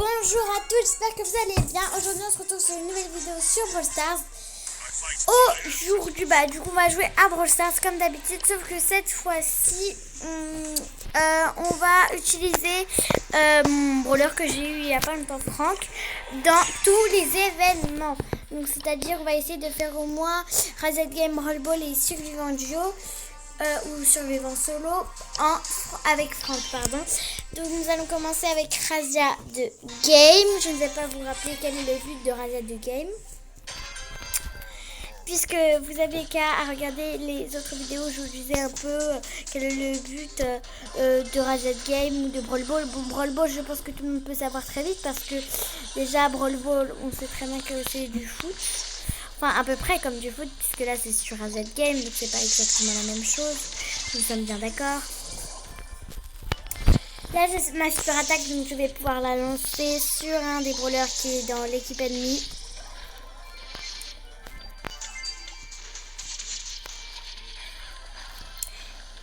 Bonjour à tous, j'espère que vous allez bien. Aujourd'hui on se retrouve sur une nouvelle vidéo sur Brawl Stars. Aujourd'hui, du coup on va jouer à Brawl Stars comme d'habitude, sauf que cette fois-ci on va utiliser mon brawler que j'ai eu il y a pas longtemps, Franck, dans tous les événements. Donc c'est-à-dire on va essayer de faire au moins Reset Game, Brawl Ball et Survivant Duo. Ou survivant solo avec Franck, pardon. Donc nous allons commencer avec Razia de Game. Je ne vais pas vous rappeler quel est le but de Razia de Game, puisque vous avez qu'à regarder les autres vidéos. Je vous disais un peu quel est le but de Razia de Game ou de Brawl Ball. Bon, Brawl Ball, je pense que tout le monde peut savoir très vite, parce que déjà Brawl Ball, on sait très bien que c'est du foot. Enfin, à peu près comme du foot, puisque là c'est sur Razia Game, donc c'est pas exactement la même chose. Nous sommes bien d'accord. Là j'ai ma super attaque, donc je vais pouvoir la lancer sur un des brawlers qui est dans l'équipe ennemie.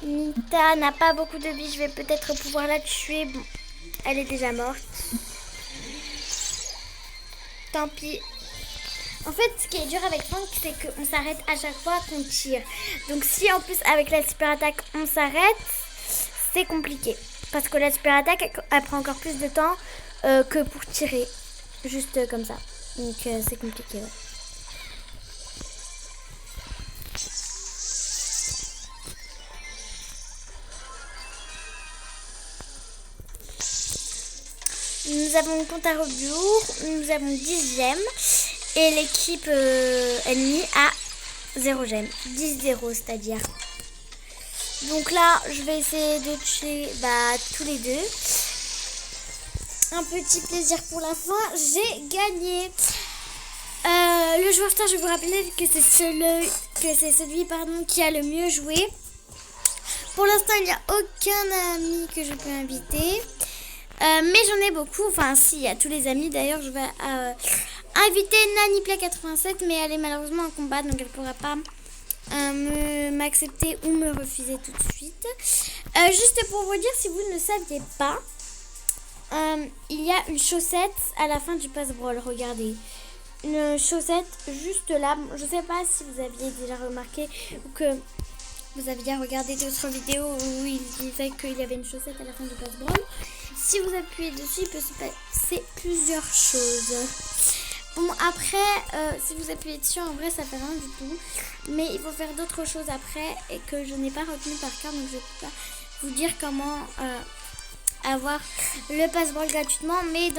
Nita n'a pas beaucoup de vie, je vais peut-être pouvoir la tuer. Bon, elle est déjà morte. Tant pis. En fait, ce qui est dur avec Franck, c'est qu'on s'arrête à chaque fois qu'on tire. Donc si en plus avec la super attaque on s'arrête, c'est compliqué. Parce que la super attaque, elle prend encore plus de temps que pour tirer. Juste comme ça. Donc c'est compliqué, ouais. Nous avons compte à rebours, nous avons 10 gemmes. Et l'équipe ennemie a 0 gemmes. 10-0, c'est-à-dire. Donc là, je vais essayer de tuer tous les deux. Un petit plaisir pour la fin. J'ai gagné. Le joueur star, je vais vous rappeler que c'est celui qui a le mieux joué. Pour l'instant, il n'y a aucun ami que je peux inviter. Mais j'en ai beaucoup. Enfin, si, il y a tous les amis. D'ailleurs, je vais inviter NaniPlay87, mais elle est malheureusement en combat, donc elle ne pourra pas m'accepter ou me refuser tout de suite. Juste pour vous dire, si vous ne le saviez pas, il y a une chaussette à la fin du passe-brawl. Regardez, une chaussette juste là. Je ne sais pas si vous aviez déjà remarqué ou que vous aviez regardé d'autres vidéos où il disait qu'il y avait une chaussette à la fin du passe-brawl. Si vous appuyez dessus, il peut se passer plusieurs choses. Bon, après, si vous appuyez dessus, en vrai, ça fait rien du tout. Mais il faut faire d'autres choses après et que je n'ai pas retenu par cœur. Donc, je ne peux pas vous dire comment avoir le passe-brawl gratuitement. Mais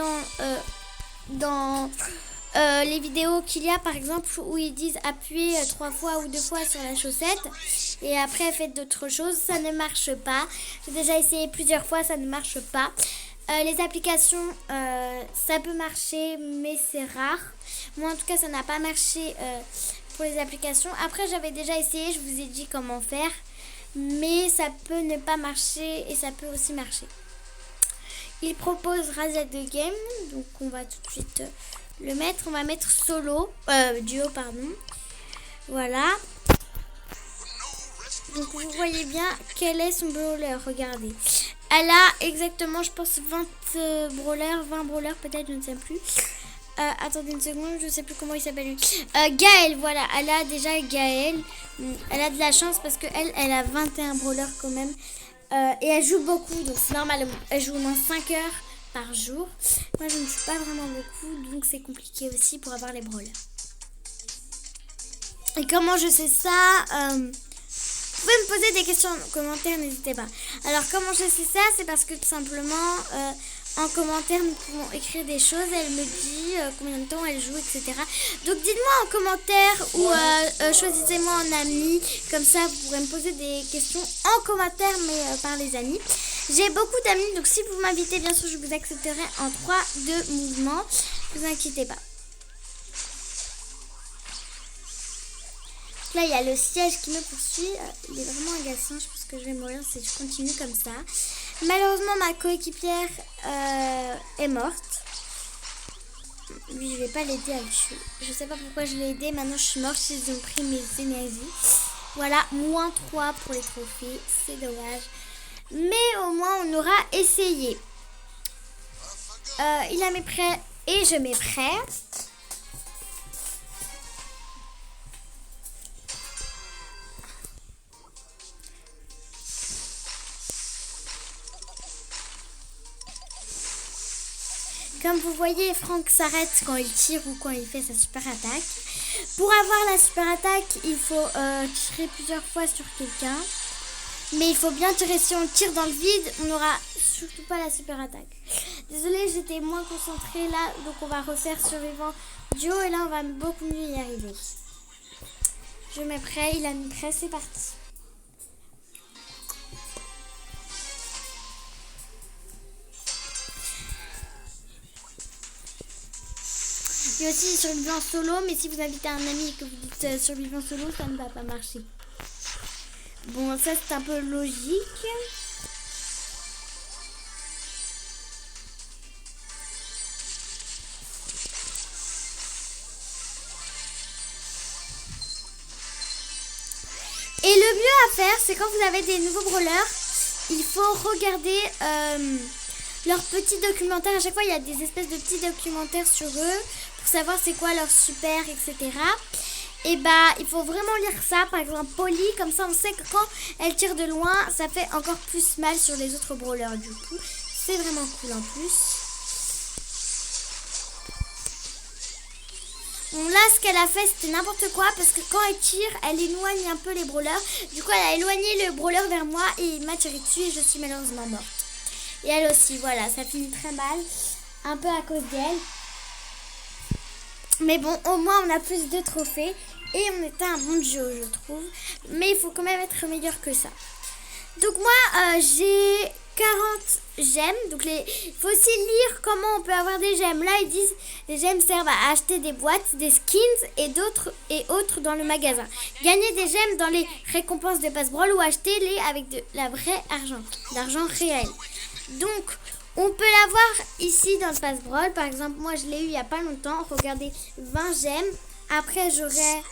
dans les vidéos qu'il y a, par exemple, où ils disent appuyer 3 fois ou 2 fois sur la chaussette et après faites d'autres choses, ça ne marche pas. J'ai déjà essayé plusieurs fois, ça ne marche pas. Les applications, ça peut marcher, mais c'est rare. Moi, en tout cas, ça n'a pas marché pour les applications. Après, j'avais déjà essayé, je vous ai dit comment faire. Mais ça peut ne pas marcher et ça peut aussi marcher. Il propose Razia de Game. Donc, on va tout de suite le mettre. On va mettre duo, pardon. Voilà. Donc, vous voyez bien quel est son brawler. Regardez. Elle a exactement, je pense, 20 brawlers peut-être, je ne sais plus. Attendez une seconde, je ne sais plus comment il s'appelle. Gaël, voilà, elle a déjà Gaël. Elle a de la chance parce qu'elle a 21 brawlers quand même. Et elle joue beaucoup, donc c'est normal. Elle joue au moins 5 heures par jour. Moi, je ne joue pas vraiment beaucoup, donc c'est compliqué aussi pour avoir les brawlers. Et comment je sais ça vous pouvez me poser des questions en commentaire, n'hésitez pas. Alors, comment je sais ça? C'est parce que tout simplement, en commentaire, nous pouvons écrire des choses. Elle me dit combien de temps elle joue, etc. Donc, dites-moi en commentaire ou choisissez-moi en ami. Comme ça, vous pourrez me poser des questions en commentaire, mais par les amis. J'ai beaucoup d'amis, donc si vous m'invitez, bien sûr, je vous accepterai en 3-2 mouvements. Ne vous inquiétez pas. Là, il y a le siège qui me poursuit. Il est vraiment agaçant. Je pense que je vais mourir si je continue comme ça. Malheureusement, ma coéquipière est morte. Lui, je vais pas l'aider à le tuer. Je sais pas pourquoi je l'ai aidé. Maintenant, je suis morte. Ils ont pris mes énergies. Voilà, -3 pour les trophées. C'est dommage. Mais au moins, on aura essayé. Il a mis prêt et je mets prêt. Comme vous voyez, Franck s'arrête quand il tire ou quand il fait sa super attaque. Pour avoir la super attaque, il faut tirer plusieurs fois sur quelqu'un. Mais il faut bien tirer. Si on tire dans le vide, on n'aura surtout pas la super attaque. Désolée, j'étais moins concentrée là. Donc on va refaire survivant duo. Et là, on va beaucoup mieux y arriver. Je mets prêt. Il a mis prêt. C'est parti. Il y a aussi survivant solo, mais si vous invitez un ami et que vous dites survivant solo, ça ne va pas marcher. Bon, ça c'est un peu logique. Et le mieux à faire, c'est quand vous avez des nouveaux brawlers, il faut regarder leurs petits documentaires. À chaque fois, il y a des espèces de petits documentaires sur eux pour savoir c'est quoi leur super, etc. Et bah, il faut vraiment lire ça. Par exemple, Polly, comme ça, on sait que quand elle tire de loin, ça fait encore plus mal sur les autres brawlers. Du coup, c'est vraiment cool en plus. Bon, là, ce qu'elle a fait, c'était n'importe quoi parce que quand elle tire, elle éloigne un peu les brawlers. Du coup, elle a éloigné le brawler vers moi et il m'a tiré dessus et je suis malheureusement morte. Et elle aussi, voilà, ça finit très mal, un peu à cause d'elle. Mais bon, au moins, on a plus de trophées et on était un bon duo, je trouve. Mais il faut quand même être meilleur que ça. Donc moi, j'ai 40 gemmes. Donc il faut aussi lire comment on peut avoir des gemmes. Là, ils disent les gemmes servent à acheter des boîtes, des skins et d'autres et autres dans le magasin. Gagner des gemmes dans les récompenses de passe-brawl ou acheter-les avec de la vraie argent, l'argent réel. Donc, on peut l'avoir ici dans le passe-brawl. Par exemple, moi, je l'ai eu il n'y a pas longtemps. Regardez, 20 gemmes. Après, j'aurai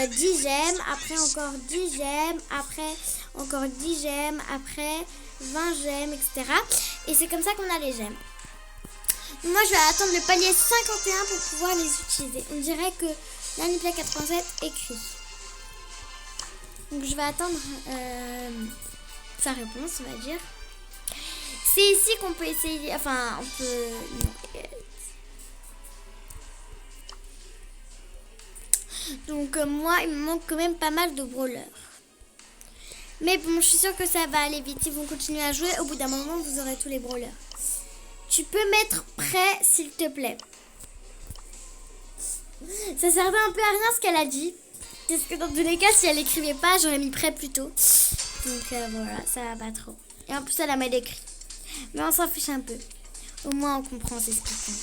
10 gemmes. Après, encore 10 gemmes. Après, encore 10 gemmes. Après, 20 gemmes, etc. Et c'est comme ça qu'on a les gemmes. Moi, je vais attendre le palier 51 pour pouvoir les utiliser. On dirait que l'Aniplay 87 écrit. Donc, je vais attendre sa réponse, on va dire. C'est ici qu'on peut essayer, enfin, on peut... Donc, moi, il me manque quand même pas mal de brawlers. Mais bon, je suis sûre que ça va aller vite. Ils vont continuer à jouer. Au bout d'un moment, vous aurez tous les brawlers. Tu peux mettre prêt, s'il te plaît. Ça servait un peu à rien ce qu'elle a dit. Parce que dans tous les cas, si elle écrivait pas, j'aurais mis prêt plus tôt. Donc, voilà, ça va pas trop. Et en plus, elle a mal écrit. Mais on s'en fiche un peu. Au moins, on comprend, c'est ce qui compte.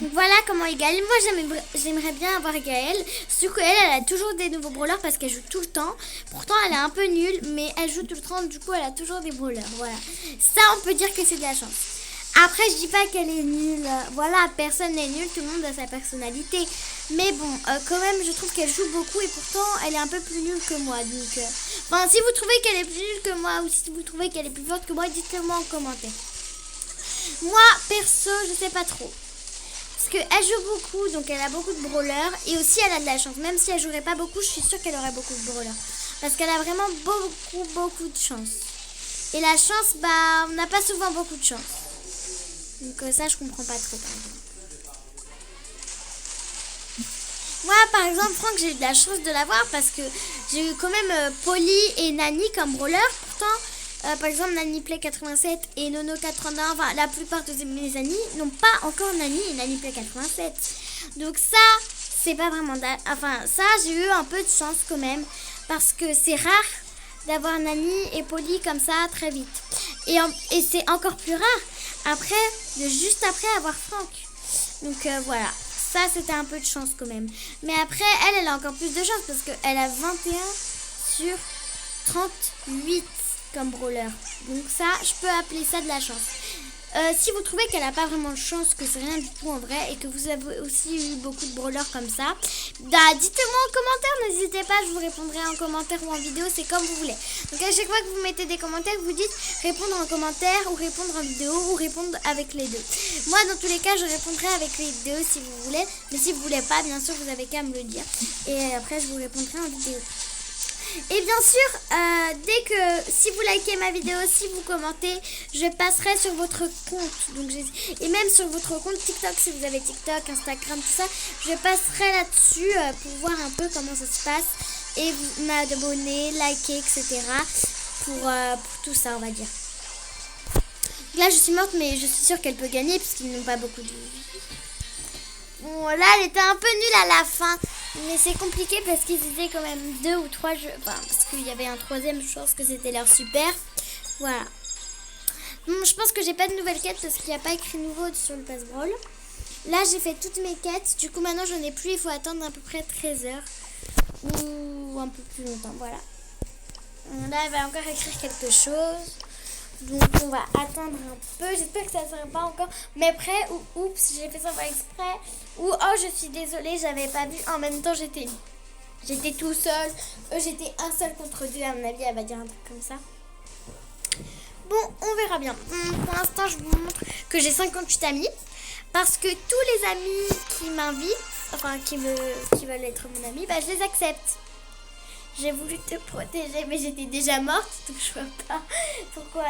Donc voilà comment est Gaëlle. Moi, j'aimerais bien avoir Gaëlle. Surtout qu'elle, elle a toujours des nouveaux brawlers parce qu'elle joue tout le temps. Pourtant, elle est un peu nulle, mais elle joue tout le temps. Du coup, elle a toujours des brawlers. Voilà. Ça, on peut dire que c'est de la chance. Après, je dis pas qu'elle est nulle. Voilà, personne n'est nul. Tout le monde a sa personnalité. Mais bon, quand même, je trouve qu'elle joue beaucoup et pourtant, elle est un peu plus nulle que moi. Donc, enfin, si vous trouvez qu'elle est plus nulle que moi ou si vous trouvez qu'elle est plus forte que moi, dites-le moi en commentaire. Moi, perso, je sais pas trop. Parce qu'elle joue beaucoup, donc elle a beaucoup de brawlers. Et aussi, elle a de la chance. Même si elle jouerait pas beaucoup, je suis sûre qu'elle aurait beaucoup de brawlers. Parce qu'elle a vraiment beaucoup de chance. Et la chance, bah, on n'a pas souvent beaucoup de chance. Donc ça, je comprends pas trop, par exemple. Moi, par exemple, Franck, j'ai eu de la chance de l'avoir parce que j'ai eu quand même Polly et Nani comme brawler. Pourtant, par exemple, Naniplay 87 et Nono 81, enfin, la plupart de mes amis n'ont pas encore Nani et Naniplay 87. Donc ça, c'est pas vraiment... Enfin, ça, j'ai eu un peu de chance quand même parce que c'est rare d'avoir Nani et Polly comme ça très vite. Et c'est encore plus rare juste après avoir Franck. Donc voilà, ça c'était un peu de chance quand même. Mais après, elle a encore plus de chance parce qu'elle a 21 sur 38 comme brawler. Donc ça, je peux appeler ça de la chance. Si vous trouvez qu'elle n'a pas vraiment de chance, que c'est rien du tout en vrai, et que vous avez aussi eu beaucoup de brawlers comme ça, bah dites-moi en commentaire, n'hésitez pas, je vous répondrai en commentaire ou en vidéo, c'est comme vous voulez. Donc à chaque fois que vous mettez des commentaires, vous dites répondre en commentaire ou répondre en vidéo ou répondre avec les deux. Moi dans tous les cas je répondrai avec les deux si vous voulez, mais si vous voulez pas, bien sûr vous avez qu'à me le dire et après je vous répondrai en vidéo. Et bien sûr, dès que si vous likez ma vidéo, si vous commentez, je passerai sur votre compte. Donc, et même sur votre compte TikTok, si vous avez TikTok, Instagram, tout ça, je passerai là-dessus pour voir un peu comment ça se passe. Et vous m'abonner, liker, etc. Pour tout ça, on va dire. Là, je suis morte, mais je suis sûre qu'elle peut gagner puisqu'ils n'ont pas beaucoup de... Bon, là, elle était un peu nulle à la fin. Mais c'est compliqué parce qu'ils étaient quand même 2 ou 3 jeux. Enfin, parce qu'il y avait un troisième, je pense que c'était leur super. Voilà. Bon, je pense que j'ai pas de nouvelles quêtes parce qu'il n'y a pas écrit nouveau sur le pass brawl. Là, j'ai fait toutes mes quêtes. Du coup, maintenant, j'en ai plus. Il faut attendre à peu près 13 heures. Ou un peu plus longtemps. Voilà. Là, elle va encore écrire quelque chose. Donc, on va attendre un peu. J'espère que ça ne sera pas encore. Mais prêt ou oups, j'ai fait ça par exprès. Ou oh, je suis désolée, j'avais pas vu. En même temps, j'étais tout seul. J'étais un seul contre deux. À mon avis, elle va dire un truc comme ça. Bon, on verra bien. Pour l'instant, je vous montre que j'ai 58 amis. Parce que tous les amis qui m'invitent, enfin qui veulent être mon ami, bah, je les accepte. J'ai voulu te protéger, mais j'étais déjà morte. Donc, je vois pas pourquoi.